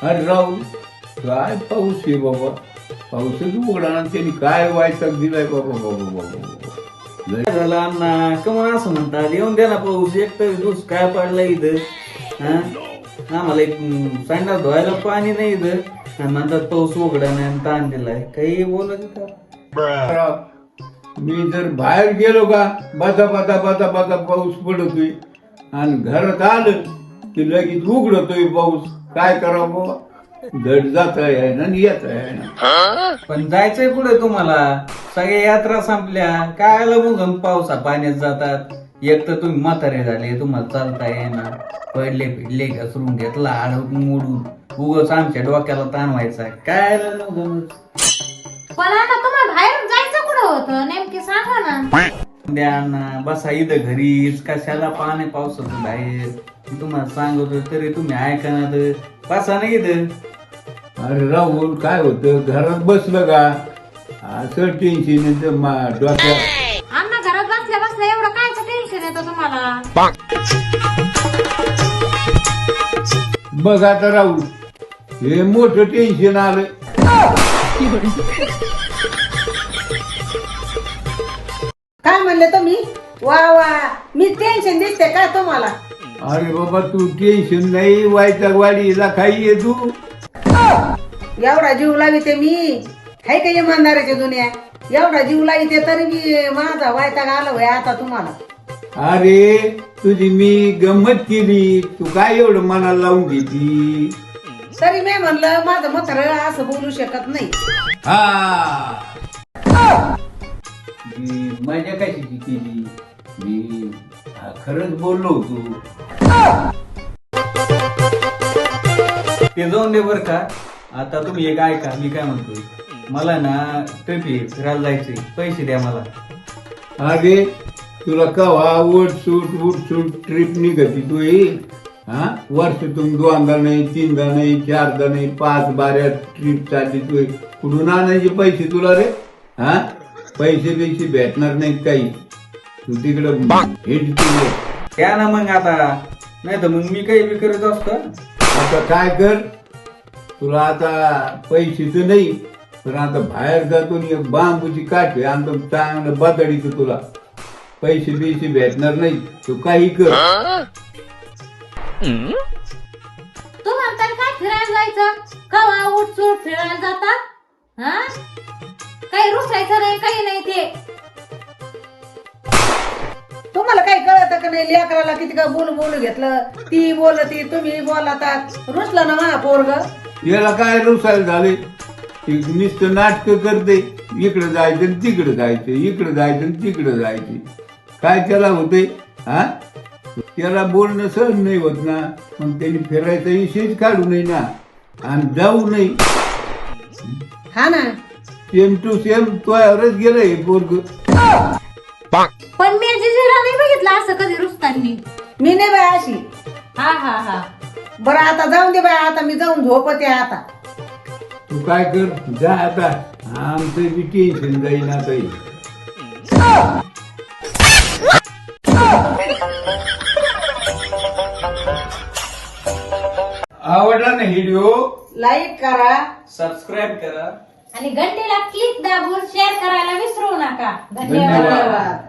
अरे राहुल, काय पाऊस आहे बाबा. पाऊसच उघडा ना, त्यांनी काय वैताग दिलाय बाबा बाबा बाबा. काय झालं अण्णा, कमन असं म्हणतात, येऊन द्या ना पाऊस. एक तर दुस काय पडलं इथं. हा आम्हाला एक संडास धुवायला पाणी नाही इथं, आणि म्हणतात पाऊस उघडा नाही आणि ताण दिलाय. काही बोलत का? मी जर बाहेर गेलो का, बता बता बता बता पाऊस पडतोय, आणि घरात आलं की लगेच उघडतोय पाऊस. काय करावं बाबा, धड जात आहे ना येत आहे ना. पण जायचंय पुढे तुम्हाला. सगळ्या यात्रा संपल्या, काय आलं मग पावसा पाण्यात जातात. एक तर तुम्ही म्हातारे झाले, तुम्हाला चालता येईना. पडले पिडले घसरून घेतला, आडवून मोडून उगाच आमच्या डोक्याला ताण व्हायचा. काय आलं मग? पण आता तुम्हाला बाहेर जायचं कुठं होतं नेमके सांगा ना. द्या ना, बसा इथं घरीच, कशाला पाणी पावसाचं बाहेर. तुम्हाला सांगतो तरी तुम्ही ऐका ना, तर बसा ना इथं. अरे राहुल, काय होतं, घरात बसलं का असं टेन्शन येतं डोक्यात. अण्णा घरात बसल्या बसल्या एवढं कायचं टेन्शन येतं तुम्हाला. बघ आता राहुल, हे मोठं टेन्शन आलं. काय म्हणले तुम्ही? वा वा, मी टेन्शन दिसते का तुम्हाला? अरे बाबा, तू टेन्शन नाही, वैताग वाडीला काही ये तू. एवढा जीव लाविते मी, हाय का इमानदारीची दुनिया. एवढा जीव लाविते तरी मी माझा वैताग आला होय आता तुम्हाला. अरे तुझी मी गंमत केली, तू काय एवढं मनाला लावून घेती. तरी मी म्हणलं माझं म्हातारं असं बोलू शकत नाही. हा मी मजा कशाची केली, मी खरंच बोललो होतो. ते जाऊन दे बर का. आता तुम्ही एक ऐका, मी काय म्हणतोय, मला ना ट्रिप फिरायला जायचंय, पैसे द्या मला. अरे तुला कवा उठसूट ट्रिप निघती तू ही. हा वर्षातून 2दा नाही, 3दा नाही, 4दा नाही, 5 बाऱ्या ट्रिप चालली तू. कुठून आणायचे पैसे तुला रे? हा पैसे भेटणार नाहीत काही. तू तिकडं हिट केलं. द्या ना मग आता, नाही तर मग मी काही बी करत असतो. आता काय कर, तुला आता पैसे तर नाही, पण आता बाहेर जातो आणि एक बांबूची काठी आणतो, चांगलं बदडीचं. तुला पैसे भेटणार नाही, तू काही कर. तुम्हाला तरी काय फिरायला जायचं, कवा उठसूट फिरायला जातात. हा काही रुसायचं नाही, काही नाही. ते तुम्हाला काही कळत का नाही? लेकराला किती का बोलू घेतलं, ती बोलती तुम्ही बोलतात. रुसलं ना माझा पोरग. याला काय रुसायला झाले, नुसतं नाटक करते. इकडे जायचं आणि तिकडे जायचं, इकडे जायचं आणि तिकडे जायचे. काय त्याला होते? हा त्याला बोलणं सहन नाही होत ना, मग त्यांनी फिरायचा विषयच काढू नये ना, आणि जाऊ नये. हा ना, सेम टू सेम तोयावरच गेलं हे पोरग. पण मी जिजीला नाही बघितलं असं कधी रुसतानी. मी नाही बाय अशी. हा हा हा बरं आता जाऊन दे बाय, आता मी जाऊन झोपते आता. तू काय कर, जा आता, आमचं बी टेन्शन जाईन आता. आवडला ना व्हिडिओ? लाईक करा, सबस्क्राईब करा आणि घंटेला क्लिक दाबून शेअर करायला विसरू नका. धन्यवाद. धन्यवाद.